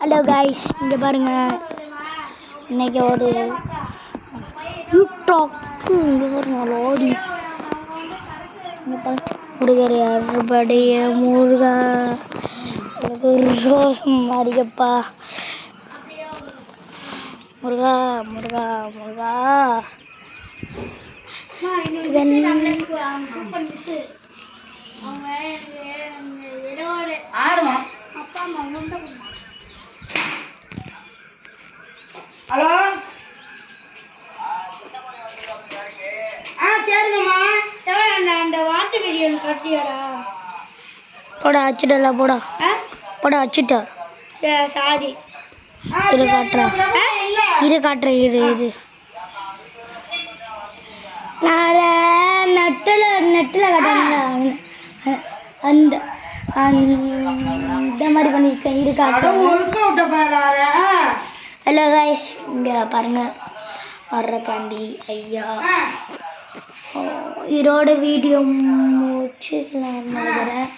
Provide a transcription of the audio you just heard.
Hello guys, இங்கே பாருங்க. இன்னைக்கு ஒரு யூடாக்கு இங்கே பாருங்க லாரி. இங்கே பாருங்க முருகர் அறுபடைய முருகா. எனக்கு ஒரு ரோசம் மாறியப்பா. முருகா முருகா முருகா ஹலோ சரிங்கம்மா. அந்த வாட்டு வீடியோ கட்டியாடா போடா அச்சுட்டல போடா போடா அச்சுட்டா. சாரி இரு காட்டுறேன் இரு நான் நெட்டில் கட்டாங்க அந்த அந்த மாதிரி பண்ணியிருக்கேன். இரு காட்டுறேன். ஹலோ காய்ஸ், இங்கே பாருங்க வர்ற பாண்டி ஐயா. இதோட வீடியோ முடிச்சுக்கலாம் நினைக்கிறேன்.